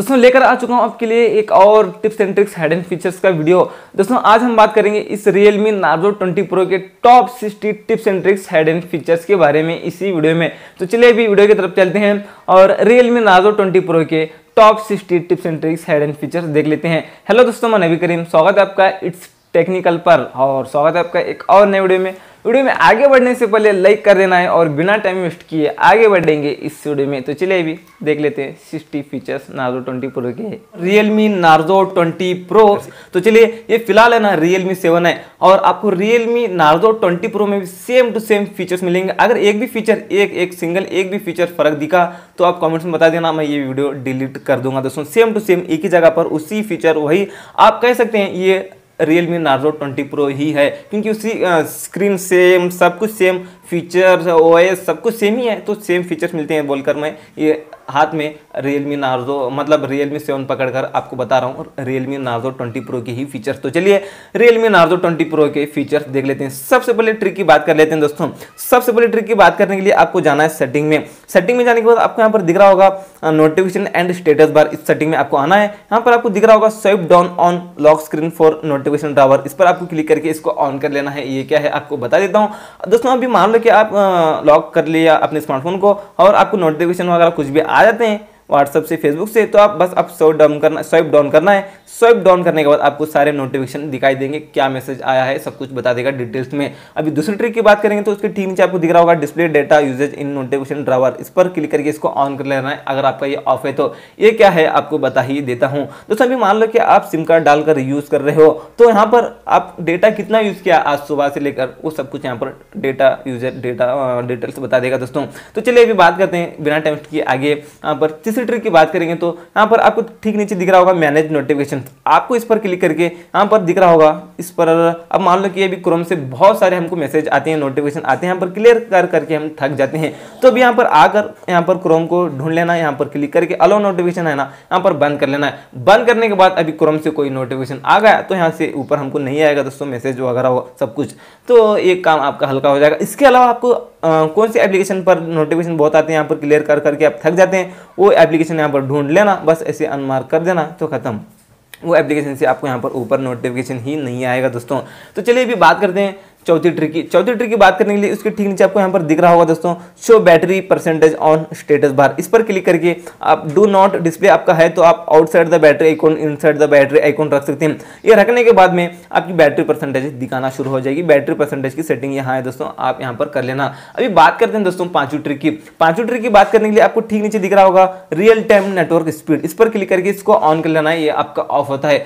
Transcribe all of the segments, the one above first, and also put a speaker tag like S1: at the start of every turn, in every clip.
S1: दोस्तों लेकर आ चुका हूं आपके लिए एक और tips and tricks hidden features का वीडियो। दोस्तों आज हम बात करेंगे इस Realme Narzo 20 Pro के top 60 tips and tricks hidden features के बारे में इसी वीडियो में। तो चलिए अभी वीडियो की तरफ चलते हैं और Realme Narzo 20 Pro के top 60 tips and tricks hidden features देख लेते हैं। हेलो दोस्तों, मैं नबी करीम, स्वागत है आपका इट्स टेक्निकल पर और स्वागत है आपका एक और नए वीडियो में आगे बढ़ने से पहले लाइक कर देना है और बिना टाइम वेस्ट किए आगे बढ़ेंगे इस वीडियो में। तो चलिए अभी देख लेते हैं 60 फीचर्स Narzo 20 Pro के Realme Narzo 20 Pro। तो चलिए, ये फिलहाल है ना Realme 7 है और आपको Realme Narzo 20 Pro में भी सेम टू सेम फीचर्स मिलेंगे। अगर एक भी फीचर एक भी फीचर फर्क दिखा तो आप कमेंट्स में बता देना, मैं ये वीडियो डिलीट कर दूंगा। दोस्तों सेम टू सेम एक ही जगह पर उसी फीचर वही आप कह सकते हैं ये Realme Narzo 20 Pro ही है, क्योंकि उसी स्क्रीन सेम, सब कुछ सेम, फीचर्स OS सब कुछ सेम ही है। तो सेम फीचर्स मिलते हैं बोलकर मैं ये हाथ में Realme Narzo मतलब Realme 7 पकड़कर आपको बता रहा हूँ Realme Narzo 20 Pro के ही फीचर्स। तो चलिए Realme Narzo 20 Pro के फीचर्स देख लेते हैं। सबसे पहले ट्रिक की बात कर लेते हैं दोस्तों। सबसे पहले ट्रिक की बात करने के लिए आपको जाना है सेटिंग में। सेटिंग में जाने के बाद आपको यहाँ पर दिख रहा होगा नोटिफिकेशन एंड स्टेटस बार। इस सेटिंग में आपको आना है। यहाँ पर आपको दिख रहा होगा swipe down on lock screen for notification drawer. इस पर आपको क्लिक करके इसको ऑन कर लेना है। ये क्या है आपको बता देता हूँ दोस्तों। अभी मान लो कि आप लॉक कर लिया अपने स्मार्टफोन को और आपको नोटिफिकेशन वगैरह कुछ भी आ जाते हैं व्हाट्सएप से, फेसबुक से, तो आप बस आप स्वाइप डाउन करना है। स्वाइप डाउन करने के बाद आपको सारे नोटिफिकेशन दिखाई देंगे, क्या मैसेज आया है सब कुछ बता देगा डिटेल्स में। अभी दूसरी ट्रिक की बात करेंगे तो उसके ठीक नीचे आपको दिख रहा होगा display data usage in notification drawer. इस पर क्लिक करके इसको ऑन कर लेना है। अगर आपका ये ऑफ है तो ये क्या है आपको बता ही देता हूँ दोस्तों। अभी मान लो कि आप सिम कार्ड डालकर यूज कर रहे हो तो यहाँ पर आप डेटा कितना यूज किया आज सुबह से लेकर वो सब कुछ यहाँ पर डेटा डिटेल्स बता देगा दोस्तों। तो चलिए अभी बात करते हैं बिना टाइम किए आगे। यहाँ पर तीसरी ट्रिक की बात करेंगे तो यहाँ पर आपको ठीक नीचे दिख रहा होगा मैनेज नोटिफिकेशन। आपको इस पर क्लिक करके यहाँ पर दिख रहा होगा इस पर। अब मान लो कि अभी क्रोम से बहुत सारे हमको मैसेज आते हैं, नोटिफिकेशन आते हैं, यहाँ पर क्लियर करके हम थक जाते हैं। तो अभी यहाँ पर आकर यहाँ पर क्रोम को ढूंढ लेना है। यहाँ पर क्लिक करके अलो नोटिफिकेशन है ना, यहाँ पर बंद कर लेना है। बंद करने के बाद अभी क्रोम से कोई नोटिफिकेशन आ गया तो यहाँ से ऊपर हमको नहीं आएगा दोस्तों, मैसेज वगैरह हो सब कुछ। तो एक काम आपका हल्का हो जाएगा। इसके अलावा आपको कौन सी एप्लीकेशन पर नोटिफिकेशन बहुत आते हैं यहाँ पर क्लियर करके आप थक जाते हैं, वो एप्लीकेशन यहाँ पर ढूंढ लेना, बस ऐसे अनमार्क कर देना तो खत्म। वो एप्लीकेशन से आपको यहाँ पर ऊपर नोटिफिकेशन ही नहीं आएगा दोस्तों। तो चलिए अभी बात करते हैं चौथी ट्रिक की बात करने के लिए उसके ठीक नीचे आपको यहाँ पर दिख रहा होगा दोस्तों show battery percentage on status bar. इस पर क्लिक करके आप डू नॉट डिस्प्ले आपका है तो आप outside the battery icon, inside the battery icon रख सकते हैं। ये रखने के बाद में आपकी बैटरी परसेंटेज दिखाना शुरू हो जाएगी। बैटरी परसेंटेज की सेटिंग यहाँ है दोस्तों, आप यहाँ पर कर लेना। अभी बात करते हैं दोस्तों पांचवी ट्रिक की बात करने के लिए आपको ठीक नीचे दिख रहा होगा रियल टाइम नेटवर्क स्पीड। इस पर क्लिक करके इसको ऑन कर लेना है। ये आपका ऑफ होता है।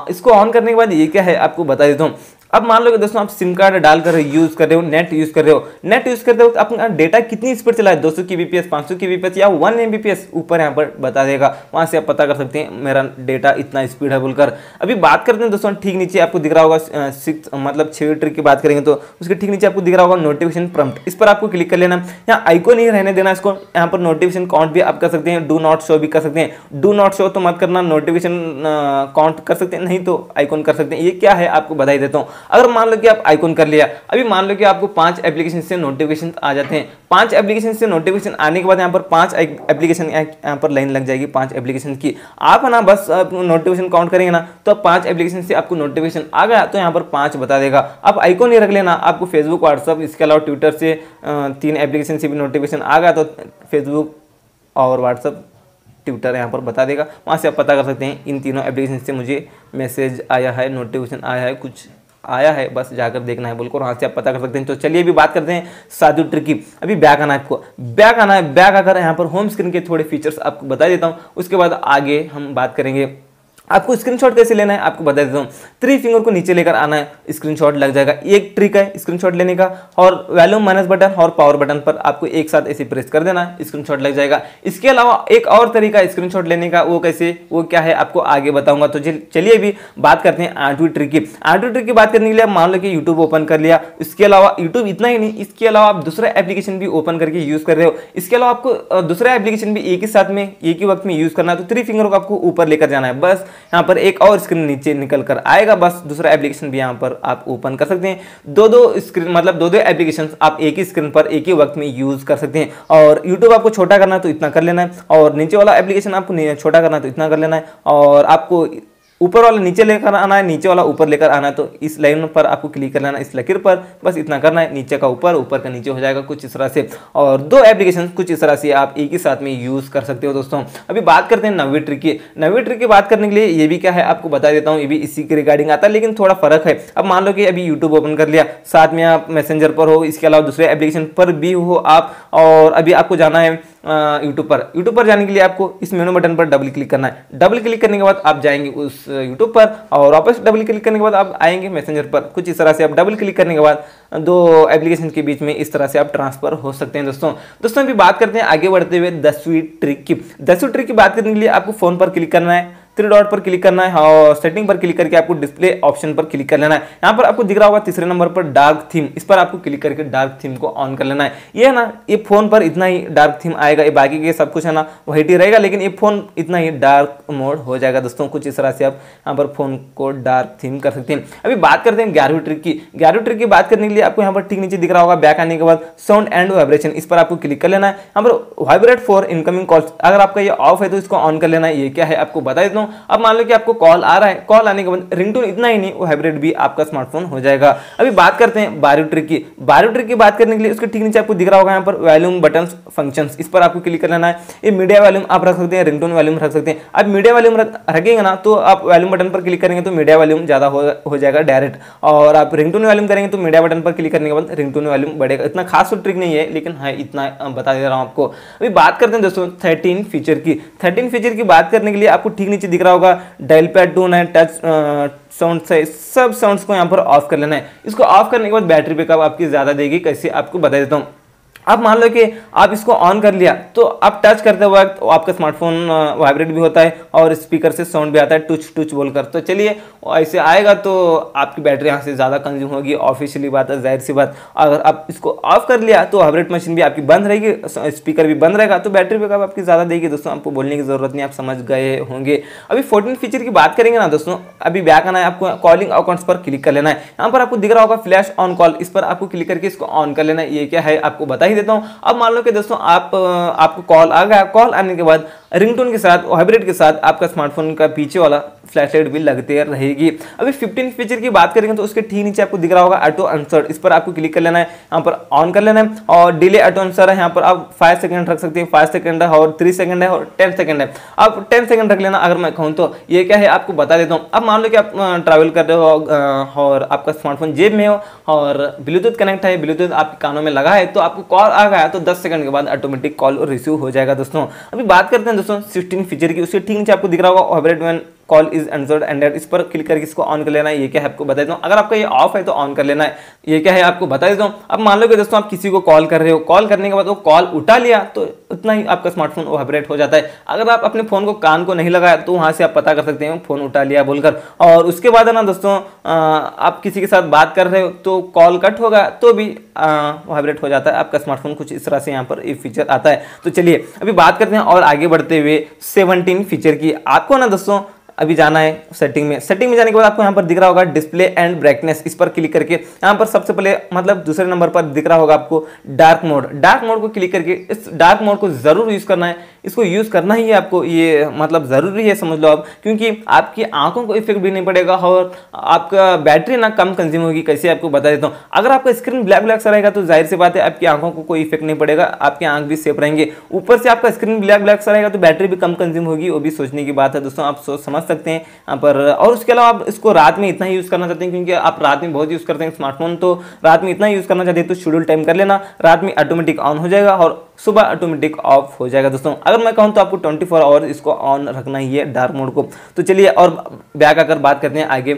S1: इसको ऑन करने के बाद ये क्या है आपको बता देता हूँ। अब मान लो कि दोस्तों आप सिम कार्ड डालकर यूज कर रहे हो, नेट यूज कर रहे हो तो अपना डेटा कितनी स्पीड चला है, 200 kbps, 500 kbps या 1 Mbps, ऊपर यहाँ पर बता देगा। वहां से आप पता कर सकते हैं मेरा डेटा इतना स्पीड है बोलकर। अभी बात करते हैं दोस्तों ठीक नीचे आपको दिख रहा होगा 6 ट्रिक की बात करेंगे तो उसके ठीक नीचे आपको दिख रहा होगा नोटिफिकेशन प्रॉम्प्ट। इस पर आपको क्लिक कर लेना। यहाँ आइकॉन नहीं रहने देना इसको। यहाँ पर नोटिफिकेशन काउंट भी आप कर सकते हैं, डू नॉट शो भी कर सकते हैं। डू नॉट शो तो मत करना, नोटिफिकेशन काउंट कर सकते हैं, नहीं तो आइकॉन कर सकते हैं। ये क्या है आपको बता ही देता हूँ। अगर मान लो कि आप आइकॉन कर लिया, अभी मान लो कि आपको 5 एप्लीकेशन से नोटिफिकेशन आ जाते हैं। 5 एप्लीकेशन से नोटिफिकेशन आने के बाद यहाँ पर 5 एप्लीकेशन यहाँ पर लाइन लग जाएगी 5 एप्लीकेशन की। आप ना बस नोटिफिकेशन काउंट करेंगे ना तो 5 एप्लीकेशन से आपको नोटिफिकेशन आ गया तो यहाँ पर 5 बता देगा। आप आइकॉन ही रख लेना। आपको फेसबुक, व्हाट्सअप, इसके अलावा ट्विटर से 3 एप्लीकेशन से भी नोटिफिकेशन आ गया तो फेसबुक और व्हाट्सअप, ट्विटर यहाँ पर बता देगा। वहाँ से आप पता कर सकते हैं इन तीनों एप्लीकेशन से मुझे मैसेज आया है, नोटिफिकेशन आया है, कुछ आया है, बस जाकर देखना है बोलकर वहाँ से आप पता कर सकते हैं। तो चलिए अभी बात करते हैं सातवीं ट्रिक की। अभी बैक आना है आपको। बैक आकर यहाँ पर होम स्क्रीन के थोड़े फीचर्स आपको बता देता हूँ, उसके बाद आगे हम बात करेंगे। आपको स्क्रीनशॉट कैसे लेना है आपको बता देता हूँ। 3 फिंगर को नीचे लेकर आना है, स्क्रीनशॉट लग जाएगा। एक ट्रिक है स्क्रीनशॉट लेने का। और वॉल्यूम माइनस बटन और पावर बटन पर आपको एक साथ ऐसे प्रेस कर देना है, स्क्रीनशॉट लग जाएगा। इसके अलावा एक और तरीका है स्क्रीनशॉट लेने का, वो कैसे, वो क्या है आपको आगे बताऊंगा। तो चलिए अभी बात करते हैं 8वीं ट्रिक की। 8वीं ट्रिक की बात करने के लिए मान लो कि यूट्यूब ओपन कर लिया। इसके अलावा यूट्यूब इतना ही नहीं, इसके अलावा आप दूसरा एप्लीकेशन भी ओपन करके यूज कर रहे हो। इसके अलावा आपको दूसरा एप्लीकेशन भी एक ही साथ में एक ही वक्त में यूज करना है। तो 3 फिंगर को आपको ऊपर लेकर जाना है, बस यहाँ पर एक और स्क्रीन नीचे निकल कर आएगा, बस दूसरा एप्लीकेशन भी यहाँ पर आप ओपन कर सकते हैं। दो स्क्रीन मतलब दो एप्लीकेशन आप एक ही स्क्रीन पर एक ही वक्त में यूज कर सकते हैं। और यूट्यूब आपको छोटा करना है तो इतना कर लेना है, और नीचे वाला एप्लीकेशन आपको छोटा करना है तो इतना कर लेना है, और आपको ऊपर वाला नीचे लेकर आना है, नीचे वाला ऊपर लेकर आना है, तो इस लाइन पर आपको क्लिक कर लेना है, इस लकीर पर बस इतना करना है, नीचे का ऊपर, ऊपर का नीचे हो जाएगा कुछ इस तरह से। और दो एप्लीकेशन कुछ इस तरह से आप एक ही साथ में यूज कर सकते हो दोस्तों। अभी बात करते हैं नवी ट्रिक की। नवी ट्रिक की बात करने के लिए ये भी क्या है आपको बता देता हूँ, ये भी इसी के रिगार्डिंग आता है, लेकिन थोड़ा फर्क है। अब मान लो कि अभी यूट्यूब ओपन कर लिया, साथ में आप मैसेंजर पर हो, इसके अलावा दूसरे एप्लीकेशन पर भी हो आप, और अभी आपको जाना है यूट्यूब पर जाने के लिए आपको इस मेनू बटन पर डबल क्लिक करना है। डबल क्लिक करने के बाद आप जाएंगे उस यूट्यूब पर, और वापस डबल क्लिक करने के बाद आप आएंगे मैसेंजर पर। कुछ इस तरह से आप डबल क्लिक करने के बाद दो एप्लीकेशन के बीच में इस तरह से आप ट्रांसफर हो सकते हैं दोस्तों अभी बात करते हैं आगे बढ़ते हुए 10वीं ट्रिक की। 10वीं ट्रिक की बात करने के लिए आपको फोन पर क्लिक करना है, 3 डॉट पर क्लिक करना है, और सेटिंग पर क्लिक करके आपको डिस्प्ले ऑप्शन पर क्लिक कर लेना है। यहाँ पर आपको दिख रहा होगा तीसरे नंबर पर डार्क थीम, इस पर आपको क्लिक करके डार्क थीम को ऑन कर लेना है। ये है ना, ये फोन पर इतना ही डार्क थीम आएगा, ये बाकी के सब कुछ है ना वाइट ही रहेगा, लेकिन ये फोन इतना ही डार्क मोड हो जाएगा दोस्तों। कुछ इस तरह से आप यहाँ पर फोन को डार्क थीम कर सकते हैं। अभी बात करते हैं 11वीं ट्रिक की। 11वीं ट्रिक की बात करने के लिए आपको यहाँ पर ठीक नीचे दिख रहा होगा, बैक आने के बाद साउंड एंड वाइब्रेशन, इस पर आपको क्लिक कर लेना है। यहाँ पर वाइब्रेट फॉर इनकमिंग कॉल्स, अगर आपका ये ऑफ है तो इसको ऑन कर लेना है। ये क्या है आपको बता देता हूँ। अब मान लो कि आपको कॉल आ रहा है, कॉल आने के बाद रिंगटोन इतना ही नहीं, वो हाइब्रिड भी आपका स्मार्टफोन हो जाएगा। अभी बात करते हैं 12वीं ट्रिक की। 12वीं ट्रिक की बात करने के लिए उसके ठीक नीचे आपको दिख रहा होगा यहाँ पर वॉल्यूम बटन्स फंक्शंस, इस पर आपको क्लिक कर लेना है। ये मीडिया वॉल्यूम आप रख सकते हैं, रिंगटोन वॉल्यूम रख सकते हैं। अब मीडिया वॉल्यूम रखेंगे ना तो आप वॉल्यूम बटन पर क्लिक करेंगे तो मीडिया वॉल्यूम ज्यादा हो जाएगा डायरेक्ट, और आप रिंगटोन वॉल्यूम करेंगे तो मीडिया बटन पर क्लिक करने के बाद रिंगटोन वॉल्यूम बढ़ेगा। इतना खास तो ट्रिक नहीं है, लेकिन हाँ इतना बता दे रहा हूँ आपको। अभी बात करते हैं दोस्तों 13 फीचर की। 13 फीचर की बात करने के लिए आपको ठीक नीचे दिख रहा होगा डायल पैड टून है, टच साउंड से सब साउंड्स को यहाँ पर ऑफ कर लेना है। इसको ऑफ करने के बाद बैटरी बैकअप आपकी ज्यादा देगी, कैसे आपको बता देता हूँ। अब मान लो कि आप इसको ऑन कर लिया तो आप टच करते वक्त आपका स्मार्टफोन वाइब्रेट भी होता है और स्पीकर से साउंड भी आता है टुच टुच बोलकर। तो चलिए ऐसे आएगा तो आपकी बैटरी यहाँ से ज़्यादा कंज्यूम होगी, ऑफिशियली बात है, जाहिर सी बात। अगर आप इसको ऑफ कर लिया तो वाइब्रेट मशीन भी आपकी बंद रहेगी, स्पीकर भी बंद रहेगा, तो बैटरी बैकअप आपकी ज़्यादा देगी दोस्तों। आपको बोलने की ज़रूरत नहीं, आप समझ गए होंगे। अभी 14 फीचर की बात करेंगे ना दोस्तों, अभी बैक आना है, आपको कॉलिंग अकाउंट्स पर क्लिक कर लेना है। यहाँ पर आपको दिख रहा होगा फ्लैश ऑन कॉल, इस पर आपको क्लिक करके इसको ऑन कर लेना है। ये क्या है आपको बता ही देता हूँ। अब मान लो कि दोस्तों आपको कॉल आ गया, कॉल आने के बाद रिंगटोन के साथ वाइब्रेट के साथ आपका स्मार्टफोन का पीछे वाला फ्लैशलाइट भी लगते रहेगी। अभी 15 फीचर की बात करेंगे तो उसके ठीक नीचे आपको दिख रहा होगा ऑटो आंसर, इस पर आपको क्लिक कर लेना है, यहाँ पर ऑन कर लेना है। और डिले ऑटो आंसर है, यहाँ पर आप 5 सेकंड रख सकते हैं, 5 सेकंड है और 3 सेकंड है और 10 सेकंड है। आप 10 सेकंड रख लेना अगर मैं कहूँ तो। ये क्या है आपको बता देता हूँ। अब मान लो कि आप ट्रैवल कर रहे हो और आपका स्मार्टफोन जेब में हो और ब्लूटूथ कनेक्ट है, ब्लूटूथ आपके कानों में लगा है, तो आपको कॉल आ गया तो 10 सेकंड के बाद ऑटोमेटिक कॉल रिसीव हो जाएगा दोस्तों। अभी बात करते हैं दोस्तों 16 फीचर की। उसके ठीक नीचे आपको दिख रहा होगा vibrate when call is answered ended, इस पर क्लिक करके इसको ऑन कर लेना है। ये क्या है आपको बता देता हूँ। अगर आपका ये ऑफ है तो ऑन कर लेना है। ये क्या है आपको बता देता हूँ। अब मान लो कि दोस्तों आप किसी को कॉल कर रहे हो, कॉल करने के बाद वो कॉल उठा लिया तो उतना ही आपका स्मार्टफोन वाइब्रेट हो जाता है। अगर आप अपने फोन को कान को नहीं लगाया तो वहां से आप पता कर सकते हैं फोन उठा लिया बोलकर। और उसके बाद है ना दोस्तों, आप किसी के साथ बात कर रहे हो तो कॉल कट होगा तो भी वाइब्रेट हो जाता है आपका स्मार्टफोन। कुछ इस तरह से यहाँ पर ये फीचर आता है। तो चलिए अभी बात करते हैं और आगे बढ़ते हुए 17 फीचर की। आपको ना दोस्तों अभी जाना है सेटिंग में। सेटिंग में जाने के बाद आपको यहाँ पर दिख रहा होगा डिस्प्ले एंड ब्राइटनेस, इस पर क्लिक करके यहाँ पर सबसे पहले मतलब दूसरे नंबर पर दिख रहा होगा आपको डार्क मोड। डार्क मोड को क्लिक करके इस डार्क मोड को जरूर यूज करना है। इसको यूज करना ही है आपको, ये मतलब जरूरी है समझ लो आप, क्योंकि आपकी आंखों को इफेक्ट भी नहीं पड़ेगा और आपका बैटरी ना कम कंज्यूम होगी। कैसे आपको बता देता हूँ। अगर आपका स्क्रीन ब्लैक ब्लैक सा रहेगा तो जाहिर सी बात है आपकी आंखों को कोई इफेक्ट नहीं पड़ेगा, आपकी आंख भी सेफ रहेंगे। ऊपर से आपका स्क्रीन ब्लैक ब्लैक सा रहेगा तो बैटरी भी कम कंज्यूम होगी, वो भी सोचने की बात है दोस्तों, आप सोच समझ सकते हैं यहाँ पर। और उसके अलावा आप इसको रात में इतना यूज करना चाहते हैं क्योंकि आप रात में बहुत यूज करते हैं स्मार्टफोन, तो रात में इतना यूज करना चाहते हैं तो शेड्यूल टाइम कर लेना। रात में ऑटोमेटिक ऑन हो जाएगा और सुबह ऑटोमेटिक ऑफ हो जाएगा दोस्तों। अगर मैं कहूँ तो आपको 24 आवर इसको ऑन रखना ही है डार्क मोड को। तो चलिए और बैक आकर बात करते हैं आगे।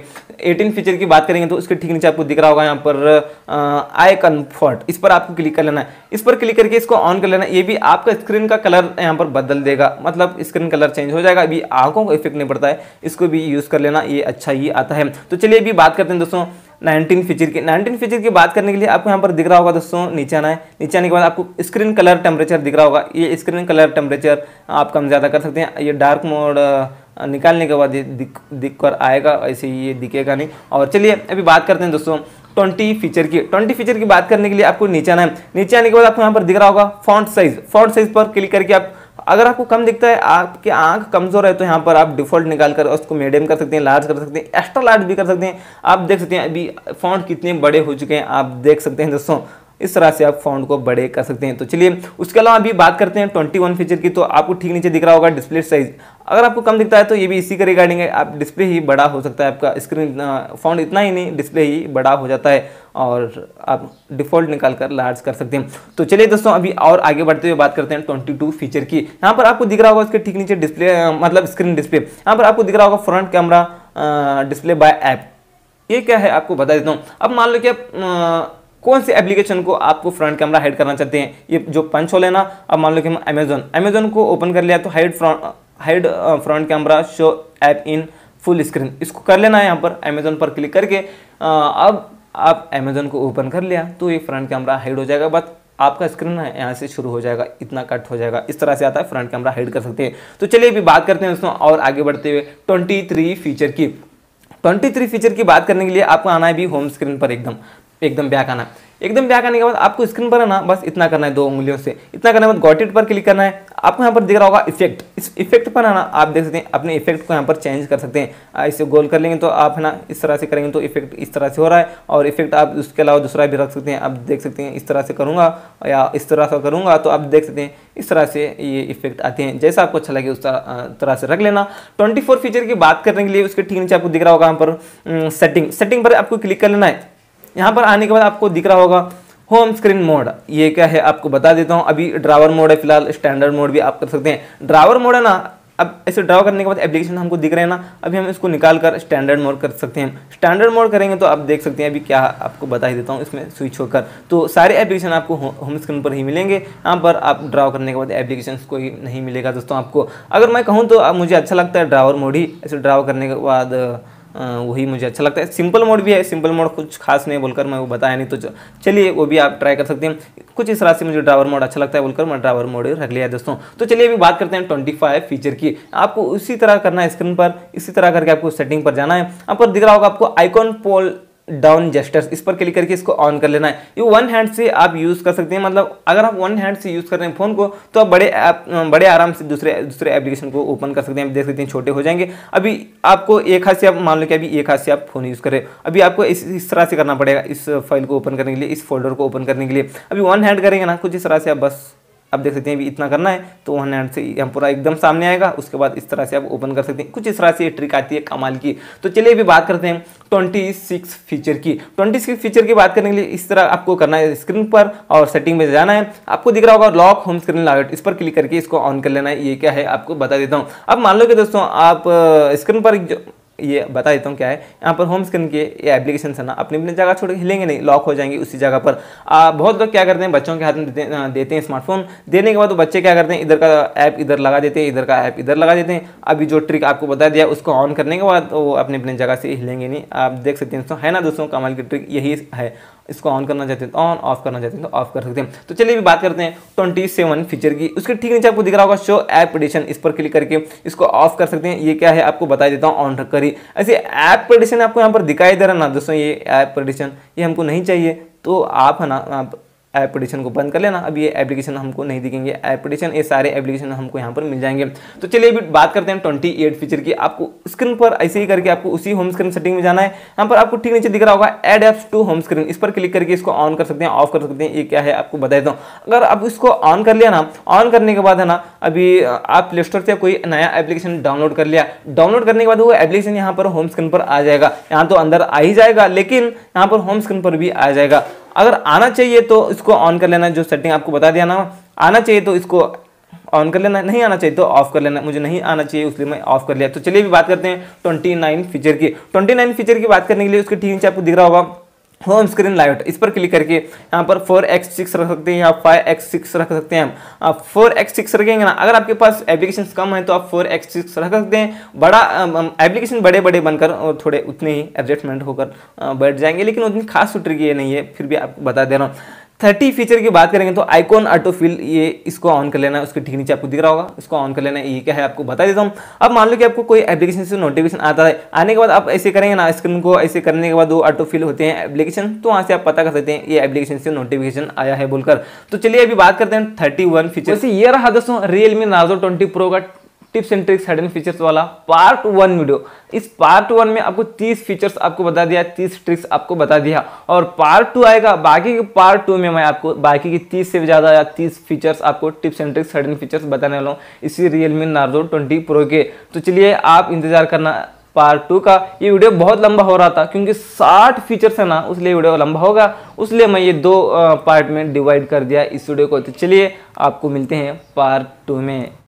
S1: 18 फीचर की बात करेंगे तो उसके ठीक नीचे आपको दिख रहा होगा यहाँ पर आई कंफर्ट, इस पर आपको क्लिक कर लेना है। इस पर क्लिक करके इसको ऑन कर लेना है। ये भी आपका स्क्रीन का कलर यहाँ पर बदल देगा, मतलब स्क्रीन कलर चेंज हो जाएगा। अभी आंखों को इफेक्ट नहीं पड़ता है, इसको भी यूज कर लेना, ये अच्छा ही आता है। तो चलिए अभी बात करते हैं दोस्तों 19 फीचर की। 19 फीचर की बात करने के लिए आपको यहाँ पर दिख रहा होगा दोस्तों, नीचे आना है। नीचे आने के बाद आपको स्क्रीन कलर टेम्परेचर दिख रहा होगा। ये स्क्रीन कलर टेम्परेचर आप कम ज़्यादा कर सकते हैं। ये डार्क मोड निकालने के बाद ये दिख कर आएगा, ऐसे ही ये दिखेगा नहीं। और चलिए अभी बात करते हैं दोस्तों 20 फीचर की। 20 फीचर की बात करने के लिए आपको नीचे आना है। नीचे आने के बाद आपको यहाँ पर दिख रहा होगा फॉन्ट साइज। फॉन्ट साइज पर क्लिक करके आप, अगर आपको कम दिखता है, आपकी आंख कमजोर है, तो यहाँ पर आप डिफॉल्ट निकाल कर उसको मीडियम कर सकते हैं, लार्ज कर सकते हैं, एक्स्ट्रा लार्ज भी कर सकते हैं। आप देख सकते हैं अभी फॉन्ट कितने बड़े हो चुके हैं, आप देख सकते हैं दोस्तों। इस तरह से आप फॉन्ट को बड़े कर सकते हैं। तो चलिए उसके अलावा अभी बात करते हैं 21 फीचर की। तो आपको ठीक नीचे दिख रहा होगा डिस्प्ले साइज। अगर आपको कम दिखता है तो ये भी इसी के रिगार्डिंग है, आप डिस्प्ले ही बड़ा हो सकता है आपका, स्क्रीन फॉन्ट इतना ही नहीं, डिस्प्ले ही बड़ा हो जाता है और आप डिफॉल्ट निकाल कर लार्ज कर सकते हैं। तो चलिए दोस्तों अभी और आगे बढ़ते हुए बात करते हैं 22 फीचर की। यहाँ पर आपको दिख रहा होगा उसके ठीक नीचे डिस्प्ले मतलब स्क्रीन डिस्प्ले। यहाँ पर आपको दिख रहा होगा front camera display by app. ये क्या है आपको बता देता हूँ। अब मान लो कि आप कौन सी एप्लीकेशन को आपको फ्रंट कैमरा हाइड करना चाहते हैं, ये जो पंच होल है ना, अब मान लो कि हम अमेजोन को ओपन कर लिया तो hide front camera show app in full screen, इसको कर लेना है यहाँ पर अमेजोन पर क्लिक करके। अब आप अमेजोन को ओपन कर लिया तो ये फ्रंट कैमरा हाइड हो जाएगा, बस आपका स्क्रीन है यहाँ से शुरू हो जाएगा, इतना कट हो जाएगा। इस तरह से आता है, फ्रंट कैमरा हाइड कर सकते हैं। तो चलिए अभी बात करते हैं दोस्तों और आगे बढ़ते हुए 23 फीचर की। 23 फीचर की बात करने के लिए आपको आना है भी होम स्क्रीन पर, एकदम बैक आना है। एकदम बैक आने के बाद आपको स्क्रीन पर है ना बस इतना करना है, 2 उंगलियों से इतना करने के बाद गॉट इट पर क्लिक करना है। आपको यहाँ पर दिख रहा होगा इफेक्ट। इस इफेक्ट पर है ना आप देख सकते हैं अपने इफेक्ट को यहाँ पर चेंज कर सकते हैं। ऐसे गोल कर लेंगे तो आप है ना इस तरह से करेंगे तो इफेक्ट इस तरह से हो रहा है, और इफेक्ट आप उसके अलावा दूसरा भी रख सकते हैं। आप देख सकते हैं इस तरह से करूँगा या इस तरह से करूँगा तो आप देख सकते हैं इस तरह से ये इफेक्ट आते हैं। जैसा आपको अच्छा लगे उस तरह से रख लेना। 24 फीचर की बात करने के लिए उसके ठीक नीचे आपको दिख रहा होगा यहाँ पर सेटिंग पर आपको क्लिक कर लेना है। यहाँ पर आने के बाद आपको दिख रहा होगा होम स्क्रीन मोड। ये क्या है आपको बता देता हूँ। अभी ड्रावर मोड है फिलहाल, स्टैंडर्ड मोड भी आप कर सकते हैं। ड्रावर मोड है ना, अब ऐसे ड्राव करने के बाद एप्लीकेशन हमको दिख रहे हैं ना, अभी हम इसको निकाल कर स्टैंडर्ड मोड कर सकते हैं। स्टैंडर्ड मोड करेंगे तो आप देख सकते हैं अभी क्या आपको बता ही देता हूँ, इसमें स्विच होकर तो सारे एप्लीकेशन आपको होम स्क्रीन पर ही मिलेंगे। यहाँ पर आप ड्राव करने के बाद एप्लीकेशन कोई नहीं मिलेगा दोस्तों आपको। अगर मैं कहूँ तो मुझे अच्छा लगता है ड्रावर मोड ही, ऐसे ड्राव करने के बाद वही मुझे अच्छा लगता है। सिंपल मोड भी है, सिंपल मोड कुछ खास नहीं बोलकर मैं वो बताया नहीं, तो चलिए वो भी आप ट्राई कर सकते हैं। कुछ इस तरह से मुझे ड्रावर मोड अच्छा लगता है बोलकर मैं ड्रावर मोड रख लिया है दोस्तों। तो चलिए अभी बात करते हैं 25 फीचर की। आपको उसी तरह करना है, स्क्रीन पर इसी तरह करके आपको सेटिंग पर जाना है। यहाँ पर दिख रहा होगा आपको आइकॉन पोल डाउन जेस्टर्स, इस पर क्लिक करके इसको ऑन कर लेना है। ये वन हैंड से आप यूज कर सकते हैं, मतलब अगर आप वन हैंड से यूज कर रहे हैं फोन को तो आप बड़े आराम से दूसरे एप्लीकेशन को ओपन कर सकते हैं। देख सकते हैं छोटे हो जाएंगे। अभी आपको एक हाथ से आप मान लो कि अभी एक हाथ से आप फोन यूज कर रहे हैं, अभी आपको इस तरह से करना पड़ेगा इस फाइल को ओपन करने के लिए, इस फोल्डर को ओपन करने के लिए। अभी वन हैंड करेंगे ना कुछ इस तरह से, आप बस आप देख सकते हैं अभी इतना करना है तो वन हैंड से यहाँ पूरा एकदम सामने आएगा। उसके बाद इस तरह से आप ओपन कर सकते हैं। कुछ इस तरह से ये ट्रिक आती है कमाल की। तो चलिए अभी बात करते हैं 26 फीचर की। 26 फीचर की बात करने के लिए इस तरह आपको करना है, स्क्रीन पर और सेटिंग में जाना है। आपको दिख रहा होगा लॉक होम स्क्रीन लाइट, इस पर क्लिक करके इसको ऑन कर लेना है। ये क्या है आपको बता देता हूँ। अब मान लो कि दोस्तों आप स्क्रीन पर ये बता देता हूँ क्या है। यहाँ पर होम स्क्रीन के ये एप्लीकेशन है ना अपनी अपनी जगह छोड़ के हिलेंगे नहीं, लॉक हो जाएंगे उसी जगह पर। बहुत लोग क्या करते हैं बच्चों के हाथ में देते हैं स्मार्टफोन, देने के बाद तो बच्चे क्या करते हैं इधर का ऐप इधर लगा देते हैं, इधर का ऐप इधर लगा देते हैं। अभी जो ट्रिक आपको बता दिया उसको ऑन करने के बाद वो अपनी अपनी जगह से हिलेंगे नहीं। आप देख सकते हैं दोस्तों, है ना दोस्तों कमाल की ट्रिक यही है। इसको ऑन करना चाहते हैं तो ऑन, ऑफ करना चाहते हैं तो ऑफ कर सकते हैं। तो चलिए भी बात करते हैं 27 फीचर की। उसके ठीक नीचे आपको दिख रहा होगा शो ऐप एडिशन, इस पर क्लिक करके इसको ऑफ कर सकते हैं। ये क्या है आपको बता देता हूँ, ऑन रखकर ही। ऐसे ऐप एडिशन आपको यहाँ पर दिखाई दे रहा ना दोस्तों, ये ऐप एडिशन ये हमको नहीं चाहिए तो आप है ना आप ऐप एडिशन को बंद कर लेना। अब ये एप्लीकेशन हमको नहीं दिखेंगे, ऐप एडिशन ये सारे एप्लीकेशन हमको यहाँ पर मिल जाएंगे। तो चलिए अभी बात करते हैं 28 फीचर की। आपको स्क्रीन पर ऐसे ही करके आपको उसी होम स्क्रीन सेटिंग में जाना है। यहाँ पर आपको ठीक नीचे दिख रहा होगा add apps to home screen, इस पर क्लिक करके इसको ऑन कर सकते हैं, ऑफ कर सकते हैं। ये क्या है आपको बता देता हूँ। अगर आप इसको ऑन कर लिया ना, ऑन करने के बाद है ना अभी आप प्ले स्टोर से कोई नया एप्लीकेशन डाउनलोड कर लिया, डाउनलोड करने के बाद वो एप्लीकेशन यहाँ पर होम स्क्रीन पर आ जाएगा। यहाँ तो अंदर आ ही जाएगा लेकिन यहाँ पर होम स्क्रीन पर भी आ जाएगा। अगर आना चाहिए तो इसको ऑन कर लेना, जो सेटिंग आपको बता दिया ना, आना चाहिए तो इसको ऑन कर लेना, नहीं आना चाहिए तो ऑफ कर लेना। मुझे नहीं आना चाहिए इसलिए मैं ऑफ कर लिया। तो चलिए भी बात करते हैं 29 फीचर की। 29 फीचर की बात करने के लिए उसके ठीक नीचे आपको दिख रहा होगा होम स्क्रीन लाइट, इस पर क्लिक करके यहाँ पर 4x6 रख सकते हैं या 5x6 रख सकते हैं। आप 4x6 रखेंगे ना, अगर आपके पास एप्लीकेशन कम है तो आप 4x6 रख सकते हैं। बड़ा एप्लीकेशन बड़े बड़े बनकर और थोड़े उतने ही एडजस्टमेंट होकर बैठ जाएंगे, लेकिन उतनी खास ट्रिक ये नहीं है, फिर भी आपको बता दे रहा हूँ। 30 फीचर की बात करेंगे तो आइकॉन ऑटोफिल, ये इसको ऑन कर लेना है, उसके ठीक नीचे आपको दिख रहा होगा, इसको ऑन कर लेना है। ये क्या है आपको बता देता हूँ। अब मान लो कि आपको कोई एप्लीकेशन से नोटिफिकेशन आता है, आने के बाद आप ऐसे करेंगे ना, स्क्रीन को ऐसे करने के बाद वो ऑटोफिल होते हैं एप्लीकेशन, तो वहाँ से आप पता कर सकते हैं ये एप्लीकेशन से नोटिफिकेशन आया है बोलकर। तो चलिए अभी बात करते हैं 31 फीचर। ये रहा दोस्तों Realme Narzo 20 Pro का tips and tricks hidden features वाला पार्ट 1 वीडियो। इस पार्ट 1 में आपको 30 फीचर्स आपको बता दिया, 30 ट्रिक्स आपको बता दिया, और पार्ट 2 आएगा, बाकी के पार्ट 2 में मैं आपको बाकी की 30 से ज़्यादा या 30 फीचर्स आपको tips and tricks hidden features बताने वाला हूँ इसी Realme Narzo 20 Pro के। तो चलिए आप इंतजार करना पार्ट 2 का। ये वीडियो बहुत लंबा हो रहा था क्योंकि 60 फीचर्स है ना, उसलिए वीडियो लंबा होगा, उसलिए मैं ये 2 पार्ट में डिवाइड कर दिया इस वीडियो को। तो चलिए आपको मिलते हैं पार्ट 2 में।